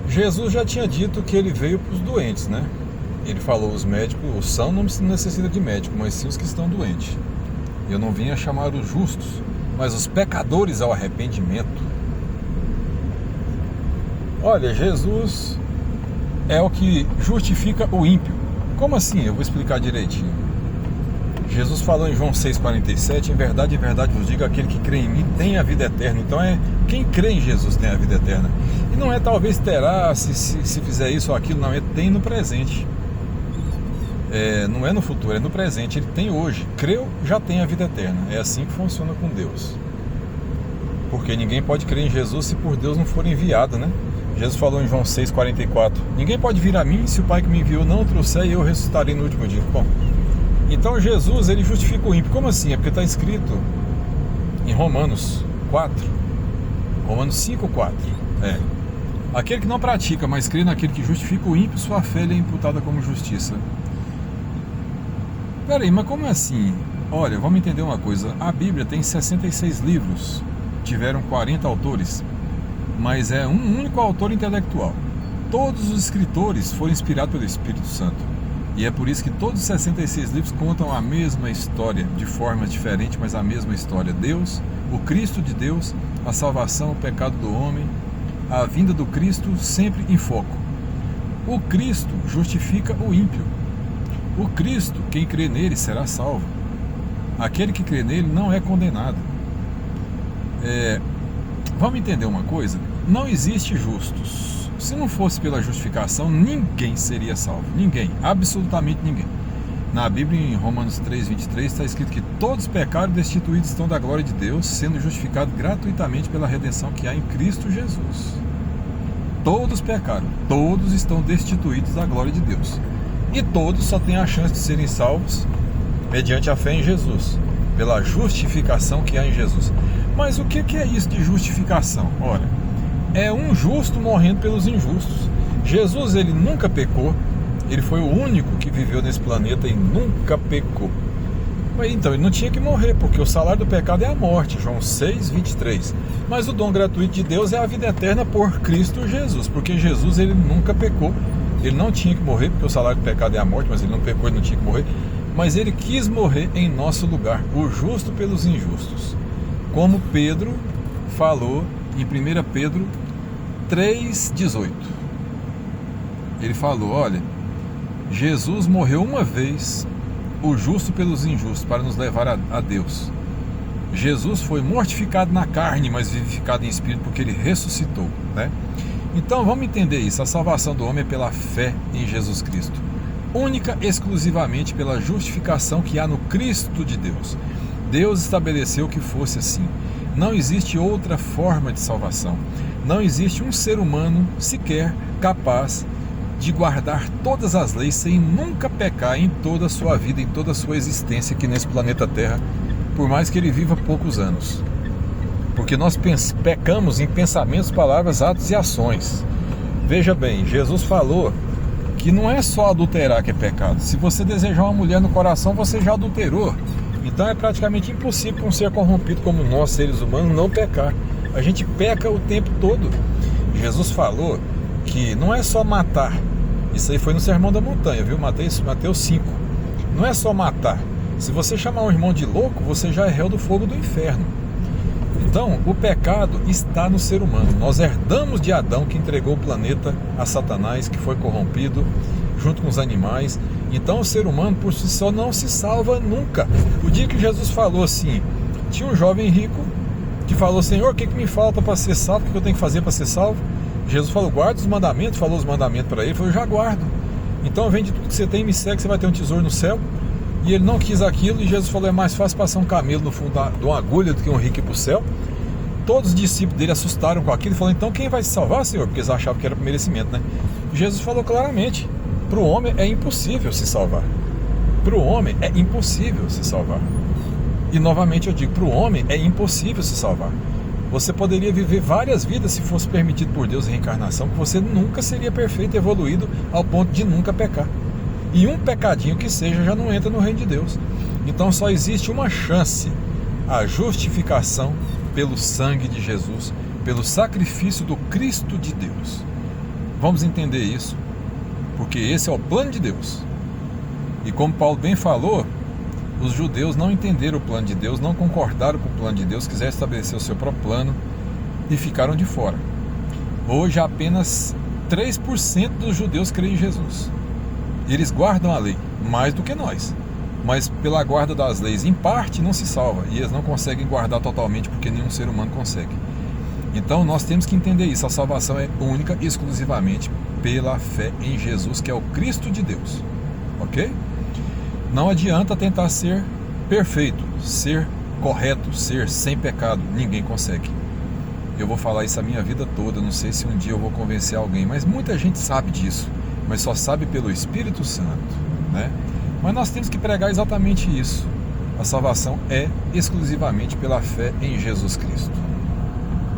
Jesus já tinha dito que ele veio para os doentes, né? Ele falou, os médicos, o são não necessita de médico, mas sim os que estão doentes. Eu não vim a chamar os justos, mas os pecadores ao arrependimento. Olha, Jesus é o que justifica o ímpio. Como assim? Eu vou explicar direitinho. Jesus falou em João 6,47, em verdade vos digo, aquele que crê em mim tem a vida eterna. Então quem crê em Jesus tem a vida eterna. E não é talvez terá, se fizer isso ou aquilo, não, é tem no presente. Não é no futuro, é no presente, ele tem hoje. Creu, já tem a vida eterna. É assim que funciona com Deus. Porque ninguém pode crer em Jesus se por Deus não for enviado, né? Jesus falou em João 6,44, ninguém pode vir a mim se o Pai que me enviou não o trouxer e eu ressuscitarei no último dia. Bom, então Jesus, ele justifica o ímpio. Como assim? É porque está escrito em Romanos 4, Romanos 5,4. Aquele que não pratica, mas crê naquele que justifica o ímpio, sua fé lhe é imputada como justiça. Peraí, mas como é assim? Olha, vamos entender uma coisa. A Bíblia tem 66 livros, tiveram 40 autores, mas é um único autor intelectual. Todos os escritores foram inspirados pelo Espírito Santo. E é por isso que todos os 66 livros contam a mesma história, de formas diferentes, mas a mesma história. Deus, o Cristo de Deus, a salvação, o pecado do homem, a vinda do Cristo sempre em foco. O Cristo justifica o ímpio. O Cristo, quem crê nele será salvo. Aquele que crê nele não é condenado. Vamos entender uma coisa? Não existe justos. Se não fosse pela justificação, ninguém seria salvo. Ninguém, absolutamente ninguém. Na Bíblia, em Romanos 3,23, está escrito que todos pecaram e destituídos estão da glória de Deus, sendo justificados gratuitamente pela redenção que há em Cristo Jesus. Todos pecaram, todos estão destituídos da glória de Deus. E todos só têm a chance de serem salvos mediante a fé em Jesus, pela justificação que há em Jesus. Mas o que é isso de justificação? Olha, é um justo morrendo pelos injustos. Jesus, ele nunca pecou, ele foi o único que viveu nesse planeta e nunca pecou. Então ele não tinha que morrer, porque o salário do pecado é a morte, João 6,23. Mas o dom gratuito de Deus é a vida eterna por Cristo Jesus, porque Jesus, ele nunca pecou. Ele não tinha que morrer, porque o salário do pecado é a morte, mas ele não pecou, ele não tinha que morrer. Mas ele quis morrer em nosso lugar, o justo pelos injustos. Como Pedro falou em 1 Pedro 3,18. Ele falou, olha, Jesus morreu uma vez, o justo pelos injustos, para nos levar a Deus. Jesus foi mortificado na carne, mas vivificado em espírito, porque ele ressuscitou, né? Então vamos entender isso. A salvação do homem é pela fé em Jesus Cristo, única e exclusivamente pela justificação que há no Cristo de Deus. Deus estabeleceu que fosse assim. Não existe outra forma de salvação. Não existe um ser humano sequer capaz de guardar todas as leis sem nunca pecar em toda a sua vida, em toda a sua existência aqui nesse planeta Terra, por mais que ele viva poucos anos. Porque nós pecamos em pensamentos, palavras, atos e ações. Veja bem, Jesus falou que não é só adulterar que é pecado. Se você desejar uma mulher no coração, você já adulterou. Então é praticamente impossível para um ser corrompido como nós, seres humanos, não pecar. A gente peca o tempo todo. Jesus falou que não é só matar. Isso aí foi no Sermão da Montanha, viu? Mateus 5. Não é só matar. Se você chamar um irmão de louco, você já é réu do fogo do inferno. Então, o pecado está no ser humano. Nós herdamos de Adão, que entregou o planeta a Satanás, que foi corrompido, junto com os animais. Então, o ser humano, por si só, não se salva nunca. O dia que Jesus falou assim, tinha um jovem rico que falou, Senhor, o que me falta para ser salvo? O que eu tenho que fazer para ser salvo? Jesus falou, guarda os mandamentos, falou os mandamentos para ele. Ele falou, eu já guardo. Então, vende tudo que você tem e me segue, você vai ter um tesouro no céu. E ele não quis aquilo, e Jesus falou, é mais fácil passar um camelo no fundo de uma agulha do que um rico ir para o céu. Todos os discípulos dele assustaram com aquilo e falaram, então quem vai se salvar, Senhor? Porque eles achavam que era por merecimento, né? E Jesus falou claramente, para o homem é impossível se salvar. Para o homem é impossível se salvar. E novamente eu digo, para o homem é impossível se salvar. Você poderia viver várias vidas se fosse permitido por Deus a reencarnação, que você nunca seria perfeito e evoluído ao ponto de nunca pecar. E um pecadinho que seja já não entra no reino de Deus. Então só existe uma chance, a justificação pelo sangue de Jesus, pelo sacrifício do Cristo de Deus. Vamos entender isso, porque esse é o plano de Deus. E como Paulo bem falou, os judeus não entenderam o plano de Deus, não concordaram com o plano de Deus, quiseram estabelecer o seu próprio plano e ficaram de fora. Hoje apenas 3% dos judeus creem em Jesus. Eles guardam a lei, mais do que nós. Mas pela guarda das leis, em parte, não se salva. E eles não conseguem guardar totalmente, porque nenhum ser humano consegue. Então nós temos que entender isso. A salvação é única e exclusivamente pela fé em Jesus, que é o Cristo de Deus. Ok? Não adianta tentar ser perfeito, ser correto, ser sem pecado. Ninguém consegue. Eu vou falar isso a minha vida toda. Não sei se um dia eu vou convencer alguém, mas muita gente sabe disso, mas só sabe pelo Espírito Santo, né? Mas nós temos que pregar exatamente isso. A salvação é exclusivamente pela fé em Jesus Cristo.